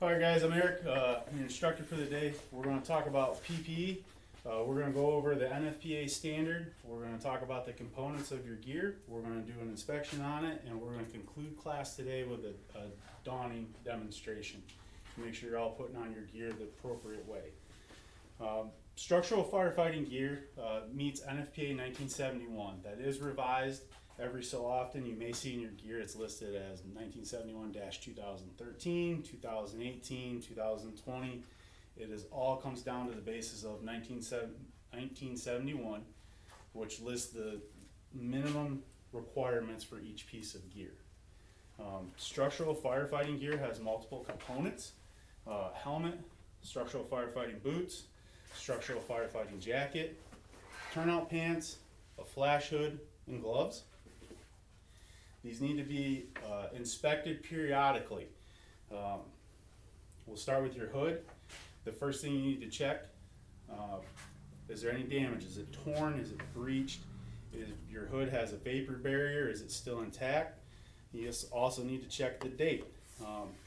Alright guys, I'm Eric, I'm your instructor for the day. We're going to talk about PPE. We're going to go over the NFPA standard. We're going to talk about the components of your gear. We're going to do an inspection on it, and we're going to conclude class today with a donning demonstration. Make sure you're all putting on your gear the appropriate way. Structural firefighting gear meets NFPA 1971. That is revised every so often. You may see in your gear it's listed as 1971-2013, 2018, 2020. It is all comes down to the basis of 1971, which lists the minimum requirements for each piece of gear. Structural firefighting gear has multiple components: helmet, structural firefighting boots, structural firefighting jacket, turnout pants, a flash hood, and gloves. These need to be inspected periodically. We'll start with your hood. The first thing you need to check, is there any damage? Is it torn? Is it breached? If your hood has a vapor barrier, is it still intact? You also need to check the date.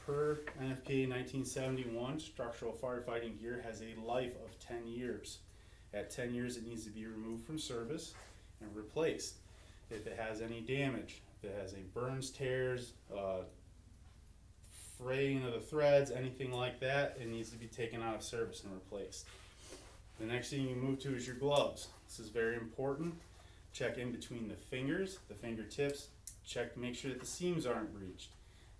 Per NFPA 1971, structural firefighting gear has a life of 10 years. At 10 years, it needs to be removed from service and replaced. If it has any damage, if it has any burns, tears, fraying of the threads, anything like that, it needs to be taken out of service and replaced. The next thing you move to is your gloves. This is very important. Check in between the fingers, the fingertips. Check to make sure that the seams aren't breached.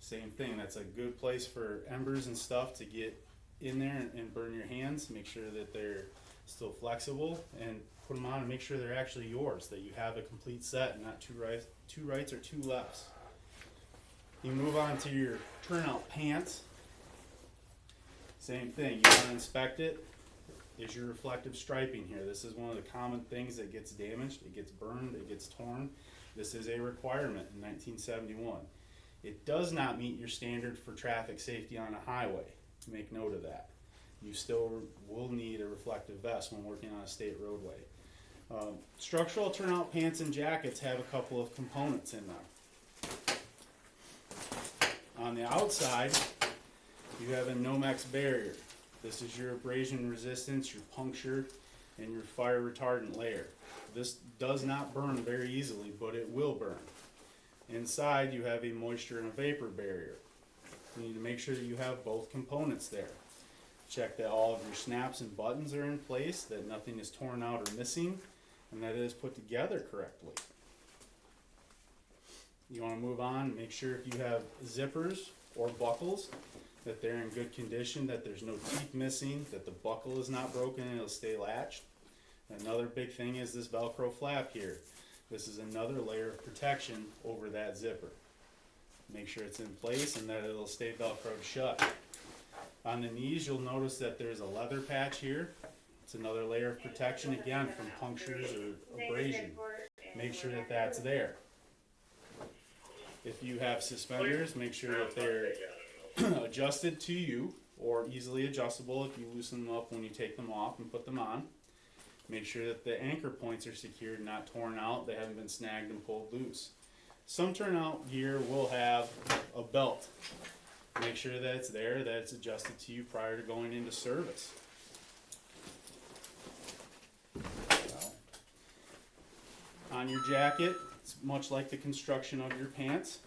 Same thing, that's a good place for embers and stuff to get in there and burn your hands. Make sure that they're still flexible, and put them on and make sure they're actually yours, that you have a complete set and not two rights or two lefts. You move on to your turnout pants. Same thing, you want to inspect it. Is your reflective striping here? This is one of the common things that gets damaged. It gets burned, it gets torn. This is a requirement in 1971. It does not meet your standard for traffic safety on a highway. Make note of that. You still will need a reflective vest when working on a state roadway. Structural turnout pants and jackets have a couple of components in them. On the outside, you have a Nomex barrier. This is your abrasion resistance, your puncture, and your fire retardant layer. This does not burn very easily, but it will burn. Inside, you have a moisture and a vapor barrier. You need to make sure that you have both components there. Check that all of your snaps and buttons are in place, that nothing is torn out or missing, and that it is put together correctly. You want to move on, make sure if you have zippers or buckles, that they're in good condition, that there's no teeth missing, that the buckle is not broken and it'll stay latched. Another big thing is this Velcro flap here. This is another layer of protection over that zipper. Make sure it's in place and that it'll stay Velcroed shut. On the knees, you'll notice that there's a leather patch here. It's another layer of protection, again, from punctures or abrasion. Make sure that that's there. If you have suspenders, make sure that they're adjusted to you, or easily adjustable if you loosen them up when you take them off and put them on. Make sure that the anchor points are secured, not torn out. They haven't been snagged and pulled loose. Some turnout gear will have a belt. Make sure that it's there, that it's adjusted to you prior to going into service. On your jacket, it's much like the construction of your pants.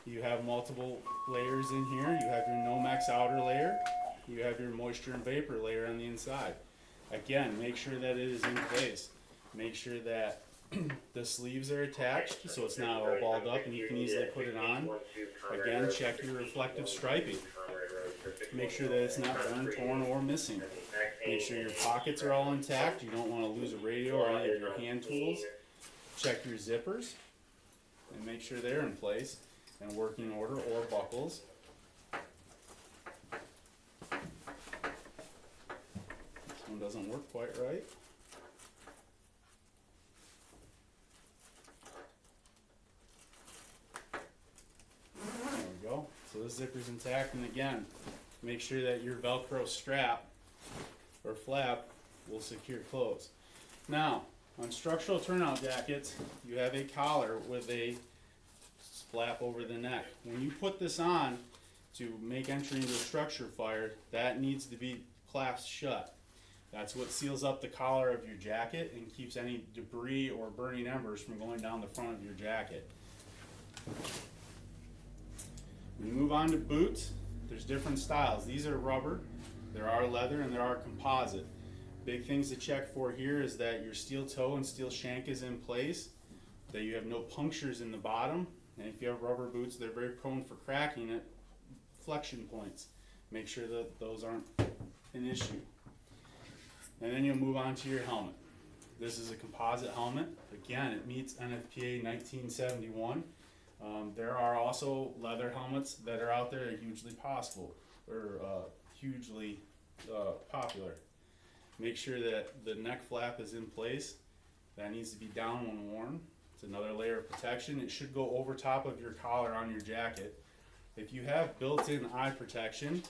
You have multiple layers in here. You have your Nomex outer layer. You have your moisture and vapor layer on the inside. Again, make sure that it is in place. Make sure that the sleeves are attached so it's not all balled up and you can easily put it on. Again, check your reflective striping. Make sure that it's not burned, torn, or missing. Make sure your pockets are all intact. You don't want to lose a radio or any of your hand tools. Check your zippers and make sure they're in place and working order, or buckles. This one doesn't work quite right. There we go. So the zipper's intact, and again, make sure that your Velcro strap or flap will secure close. Now, on structural turnout jackets, you have a collar with a flap over the neck. When you put this on, to make entry into a structure fire, that needs to be clasped shut. That's what seals up the collar of your jacket and keeps any debris or burning embers from going down the front of your jacket. When you move on to boots, there's different styles. These are rubber, there are leather, and there are composite. Big things to check for here is that your steel toe and steel shank is in place, that you have no punctures in the bottom, and if you have rubber boots, they're very prone for cracking at flexion points. Make sure that those aren't an issue. And then you'll move on to your helmet. This is a composite helmet. Again, it meets NFPA 1971. There are also leather helmets that are out there that are hugely possible, or hugely popular. Make sure that the neck flap is in place. That needs to be down when worn. It's another layer of protection. It should go over top of your collar on your jacket. If you have built-in eye protection,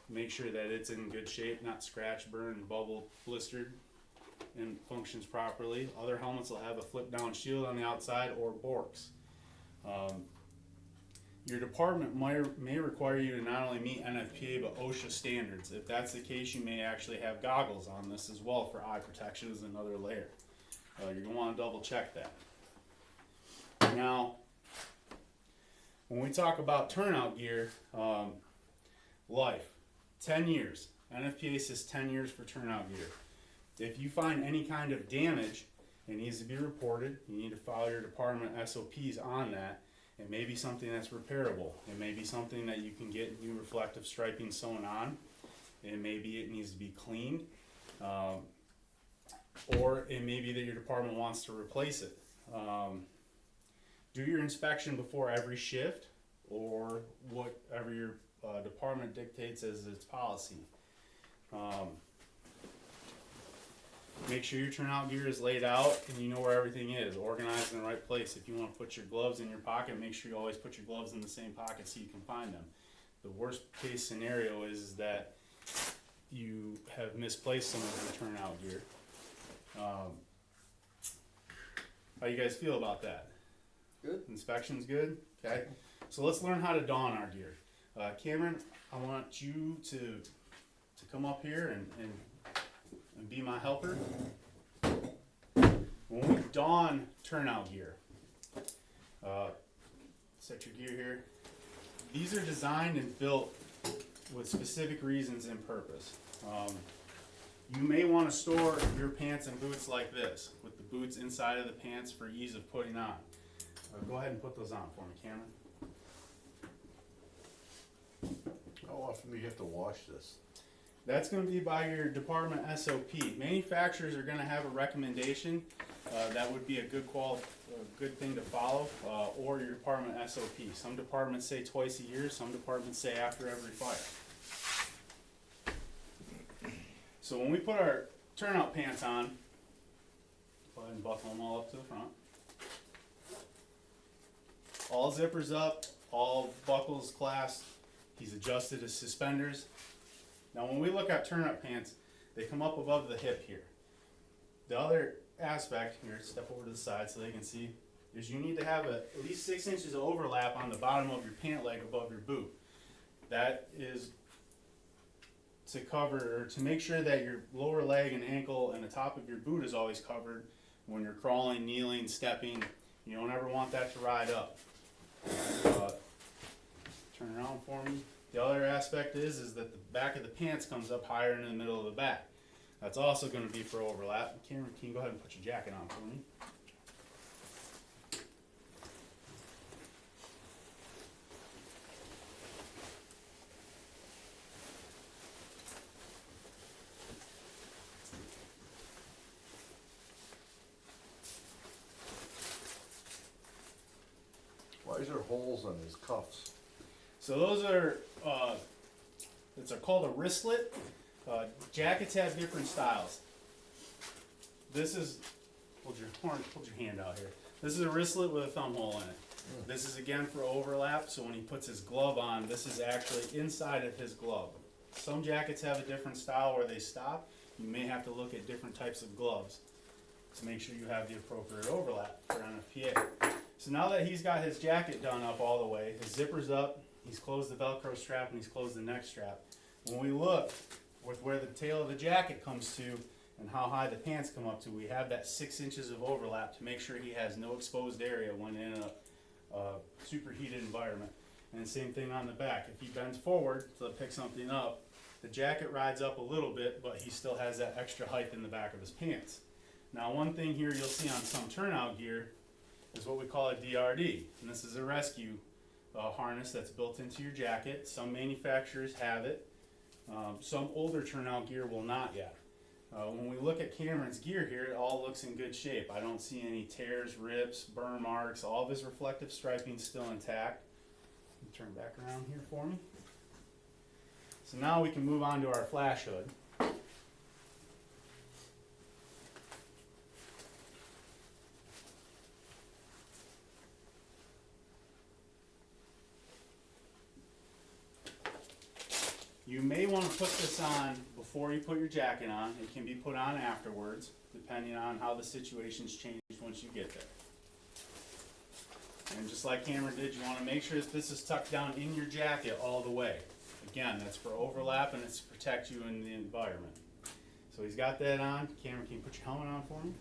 make sure that it's in good shape, not scratched, burned, bubbled, blistered, and functions properly. Other helmets will have a flip-down shield on the outside or Borks. Your department may require you to not only meet NFPA but OSHA standards. If that's the case, you may actually have goggles on this as well for eye protection as another layer. You're going to want to double check that. Now, when we talk about turnout gear, life, 10 years. NFPA says 10 years for turnout gear. If you find any kind of damage, it needs to be reported. You need to follow your department SOPs on that. It may be something that's repairable. It may be something that you can get new reflective striping sewn on. It may be it needs to be cleaned. Or it may be that your department wants to replace it. Do your inspection before every shift or whatever your department dictates as its policy. Make sure your turnout gear is laid out and you know where everything is, organized in the right place. If you want to put your gloves in your pocket, make sure you always put your gloves in the same pocket so you can find them. The worst case scenario is that you have misplaced some of your turnout gear. How you guys feel about that? Good. Inspection's good? Okay. So let's learn how to don our gear. Cameron, I want you to come up here and be my helper. When we don turnout gear, set your gear here. These are designed and built with specific reasons and purpose. You may want to store your pants and boots like this, with the boots inside of the pants for ease of putting on. Go ahead and put those on for me, Cameron. How often do you have to wash this? That's going to be by your department SOP. Manufacturers are going to have a recommendation that would be a good thing to follow, or your department SOP. Some departments say twice a year, some departments say after every fire. So when we put our turnout pants on, go ahead and buckle them all up to the front. All zippers up, all buckles clasped. He's adjusted his suspenders. Now when we look at turnout pants, they come up above the hip here. The other aspect, here, step over to the side so they can see, is you need to have at least 6 inches of overlap on the bottom of your pant leg above your boot. That is to cover, or to make sure that your lower leg and ankle and the top of your boot is always covered when you're crawling, kneeling, stepping. You don't ever want that to ride up. Turn around for me. The other aspect is that the back of the pants comes up higher in the middle of the back. That's also going to be for overlap. Cameron, can you go ahead and put your jacket on for me? Why is there holes on his cuffs? So those are, it's called a wristlet. Jackets have different styles. This is, hold your hand out here. This is a wristlet with a thumb hole in it. This is again for overlap, so when he puts his glove on, this is actually inside of his glove. Some jackets have a different style where they stop. You may have to look at different types of gloves to make sure you have the appropriate overlap for NFPA. So now that he's got his jacket done up all the way, his zipper's up, he's closed the Velcro strap and he's closed the neck strap. When we look with where the tail of the jacket comes to and how high the pants come up to, we have that 6 inches of overlap to make sure he has no exposed area when in a superheated environment. And same thing on the back. If he bends forward to pick something up, the jacket rides up a little bit, but he still has that extra height in the back of his pants. Now, one thing here you'll see on some turnout gear is what we call a DRD, and this is a rescue harness that's built into your jacket. Some manufacturers have it. Some older turnout gear will not yet. When we look at Cameron's gear here, it all looks in good shape. I don't see any tears, rips, burn marks. All of his reflective striping is still intact. Turn back around here for me. So now we can move on to our flash hood. You may want to put this on before you put your jacket on. It can be put on afterwards, depending on how the situation's changed once you get there. And just like Cameron did, you want to make sure that this is tucked down in your jacket all the way. Again, that's for overlap and it's to protect you in the environment. So he's got that on. Cameron, can you put your helmet on for me?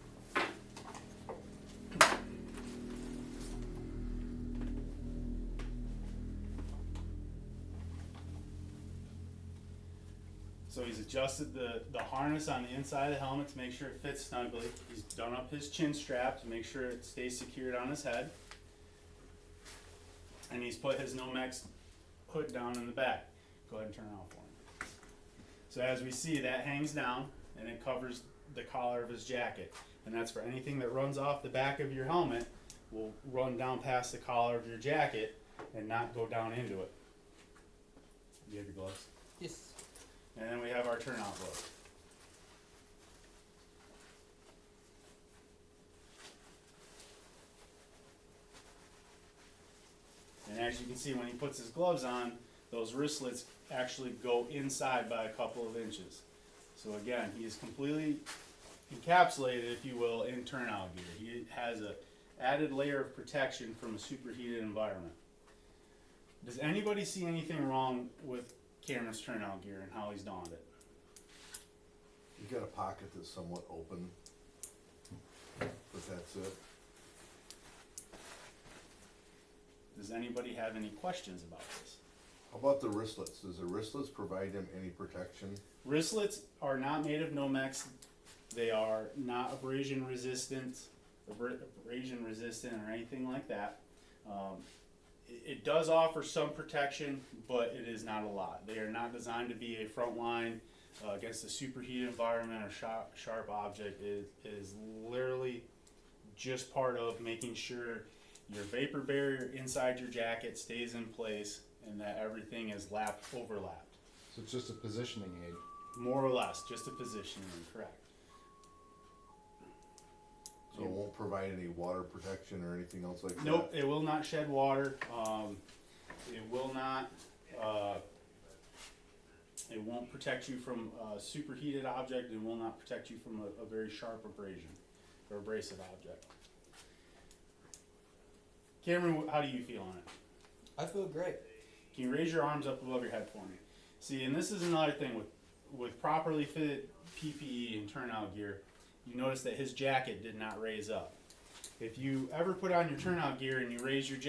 So he's adjusted the harness on the inside of the helmet to make sure it fits snugly. He's done up his chin strap to make sure it stays secured on his head. And he's put his Nomex hood down in the back. Go ahead and turn it off for him. So as we see, that hangs down and it covers the collar of his jacket. And that's for anything that runs off the back of your helmet will run down past the collar of your jacket and not go down into it. Do you have your gloves? Yes. And then we have our turnout glove. And as you can see, when he puts his gloves on, those wristlets actually go inside by a couple of inches. So again, he is completely encapsulated, if you will, in turnout gear. He has an added layer of protection from a superheated environment. Does anybody see anything wrong with Cameron's turnout gear and how he's donned it? You got a pocket that's somewhat open, but that's it. Does anybody have any questions about this? How about the wristlets? Does the wristlets provide him any protection? Wristlets are not made of Nomex. They are not abrasion resistant or anything like that. It does offer some protection, but it is not a lot. They are not designed to be a front line against a superheated environment or sharp object. It is literally just part of making sure your vapor barrier inside your jacket stays in place and that everything is overlapped. So it's just a positioning aid. More or less, just a positioning, correct. So it won't provide any water protection or anything else like that? Nope, it will not shed water. It will not. It won't protect you from a superheated object. It will not protect you from a very sharp abrasion or abrasive object. Cameron, how do you feel on it? I feel great. Can you raise your arms up above your head for me? See, and this is another thing with properly fitted PPE and turnout gear. You notice that his jacket did not raise up. If you ever put on your turnout gear and you raise your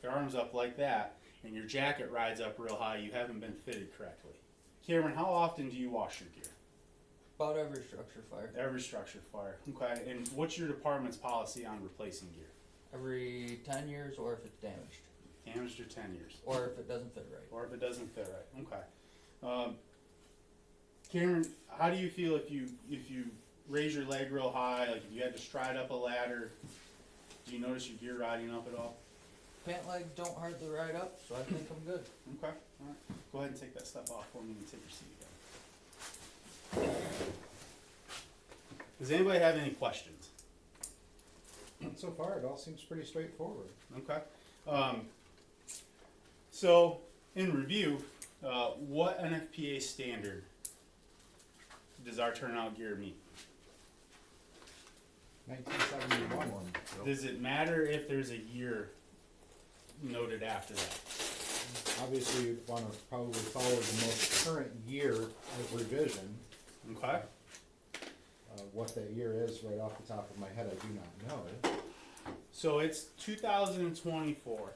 arms up like that, and your jacket rides up real high, you haven't been fitted correctly. Cameron, how often do you wash your gear? About every structure fire. Every structure fire. Okay, and what's your department's policy on replacing gear? Every 10 years or if it's damaged. Damaged or 10 years. Or if it doesn't fit right. Or if it doesn't fit right. Okay. Cameron, how do you feel if you raise your leg real high, like if you had to stride up a ladder, do you notice your gear riding up at all? Pant legs don't hardly ride up, so I think I'm good. Okay, alright. Go ahead and take that stuff off for me and take your seat again. Does anybody have any questions? So far, it all seems pretty straightforward. Okay. So, in review, what NFPA standard does our turnout gear meet? 1971. Does it matter if there's a year noted after that? obviously you'd wanna probably follow the most current year of revision. Okay? What that year is, right off the top of my head, I do not know. So it's 2024.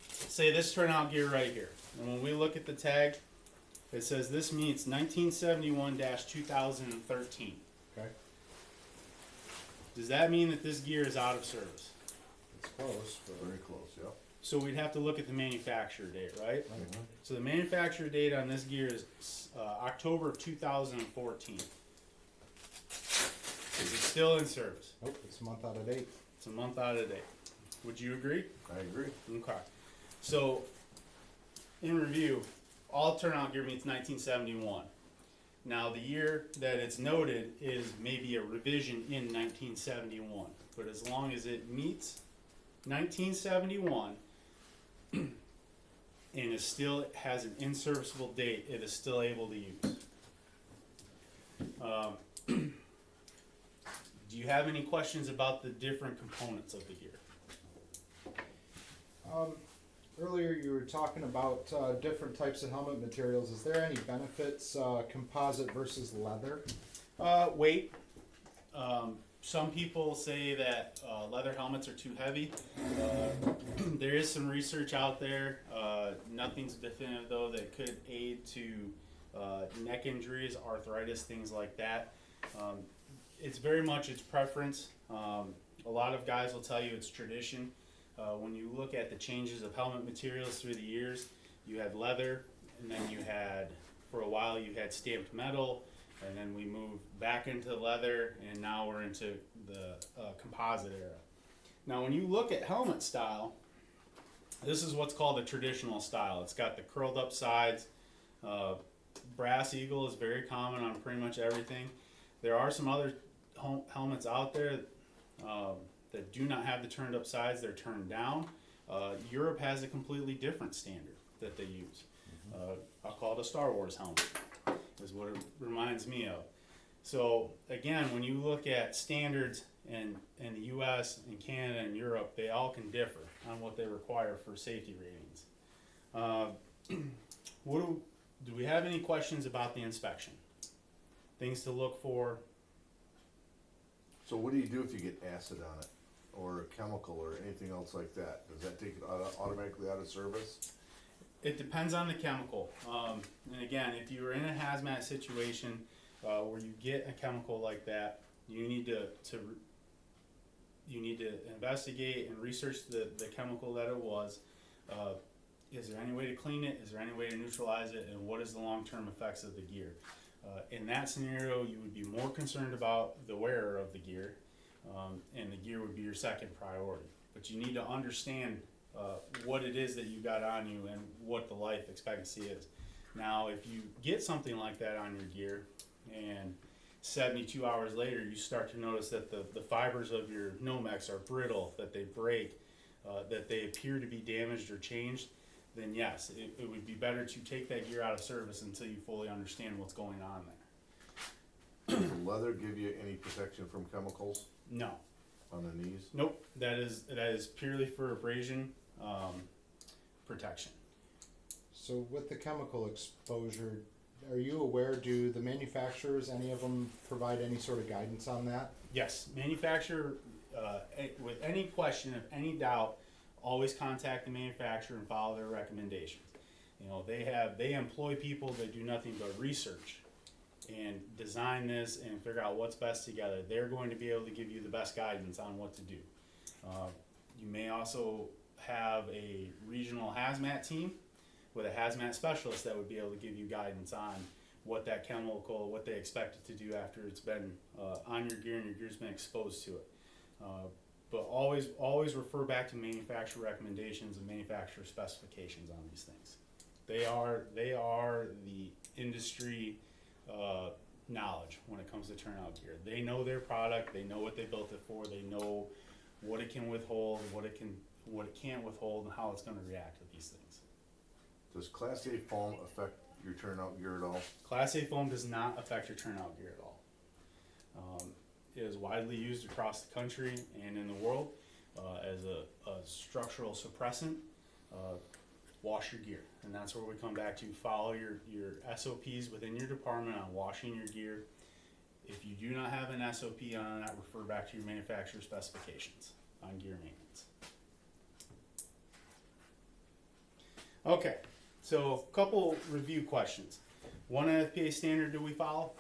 Say this turnout gear right here. And when we look at the tag, it says this meets 1971-2013. Okay, Does that mean that this gear is out of service? it's close, but. Very close, yeah. So we'd have to look at the manufacturer date, right? Right. So the manufacturer date on this gear is October of 2014. Is it still in service? Nope, it's a month out of date. It's a month out of date. Would you agree? I agree. Okay. So, in review, all turnout gear meets 1971. Now, the year that it's noted is maybe a revision in 1971, but as long as it meets 1971 and is still has an in-serviceable date, it is still able to use. Do you have any questions about the different components of the gear? Earlier you were talking about different types of helmet materials. Is there any benefits, composite versus leather? Weight. Some people say that leather helmets are too heavy. There is some research out there. Nothing's definitive though that could aid to neck injuries, arthritis, things like that. It's very much its preference. A lot of guys will tell you it's tradition. When you look at the changes of helmet materials through the years, you had leather, and then you had, for a while, you had stamped metal, and then we moved back into leather, and now we're into the composite era. Now, when you look at helmet style, this is what's called the traditional style. It's got the curled up sides. Brass eagle is very common on pretty much everything. There are some other helmets out there that do not have the turned up sides. They're turned down. Europe has a completely different standard that they use. I'll call it a Star Wars helmet, is what it reminds me of. So again, when you look at standards in the US and Canada and Europe, they all can differ on what they require for safety ratings. Do we have any questions about the inspection? Things to look for? So what do you do if you get acid on it, or a chemical, or anything else like that? Does that take it automatically out of service? It depends on the chemical. And again, if you're in a hazmat situation where you get a chemical like that, you need to investigate and research the chemical that it was. Is there any way to clean it? Is there any way to neutralize it? And what is the long-term effects of the gear? In that scenario, you would be more concerned about the wearer of the gear, and the gear would be your second priority. But you need to understand what it is that you got on you and what the life expectancy is. Now, if you get something like that on your gear, and 72 hours later you start to notice that the fibers of your Nomex are brittle, that they break, that they appear to be damaged or changed, then yes, it would be better to take that gear out of service until you fully understand what's going on there. Does the leather give you any protection from chemicals No. on the knees? Nope. That is purely for abrasion protection. So with the chemical exposure, are you aware, do the manufacturers, any of them provide any sort of guidance on that? Yes, manufacturer, with any question, of any doubt, always contact the manufacturer and follow their recommendations. You know, they employ people that do nothing but research and design this and figure out what's best together. They're going to be able to give you the best guidance on what to do. You may also have a regional hazmat team with a hazmat specialist that would be able to give you guidance on what that chemical, what they expect it to do after it's been on your gear and your gear's been exposed to it. But always refer back to manufacturer recommendations and manufacturer specifications on these things. They are the industry knowledge when it comes to turnout gear. They know their product. They know what they built it for. They know what it can withhold, what it can't withhold, and how it's going to react to these things. Does Class A foam affect your turnout gear at all? Class A foam does not affect your turnout gear at all. It is widely used across the country and in the world as a structural suppressant. wash your gear. And that's where we come back to follow your SOPs within your department on washing your gear. If you do not have an SOP on that, refer back to your manufacturer specifications on gear maintenance. Okay, so a couple review questions. What NFPA standard do we follow?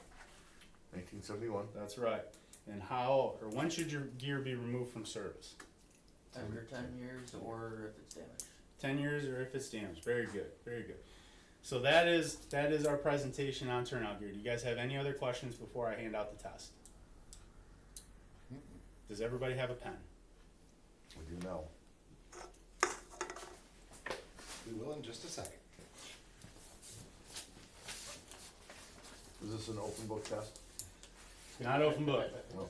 1971. That's right. And how or when should your gear be removed from service? After 10 years or if it's damaged. 10 years or if it's damaged. Very good, very good. So that is our presentation on turnout gear. Do you guys have any other questions before I hand out the test? Does everybody have a pen? We do now. We will in just a second. Is this an open book test? Not open book. No.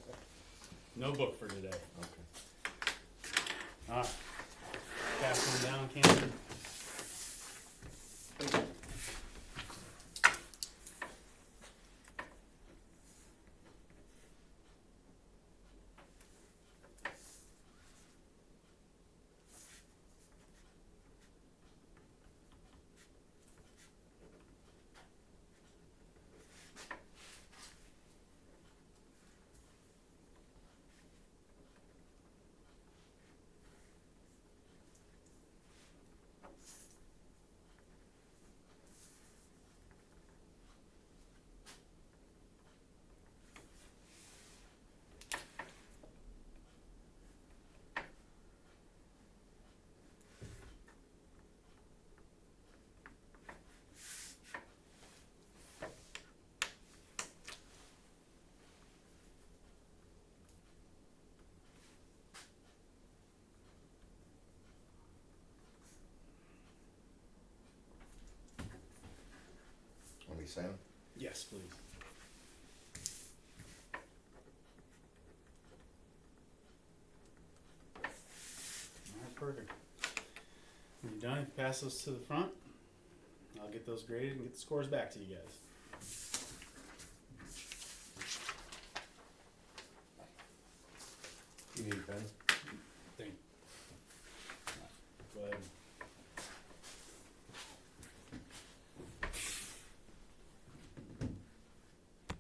No book for today. Okay. Alright. Pass one down, Cameron. Want me to sign them? Yes, please. Alright, perfect. When you're done, pass those to the front. I'll get those graded and get the scores back to you guys. You need a pen?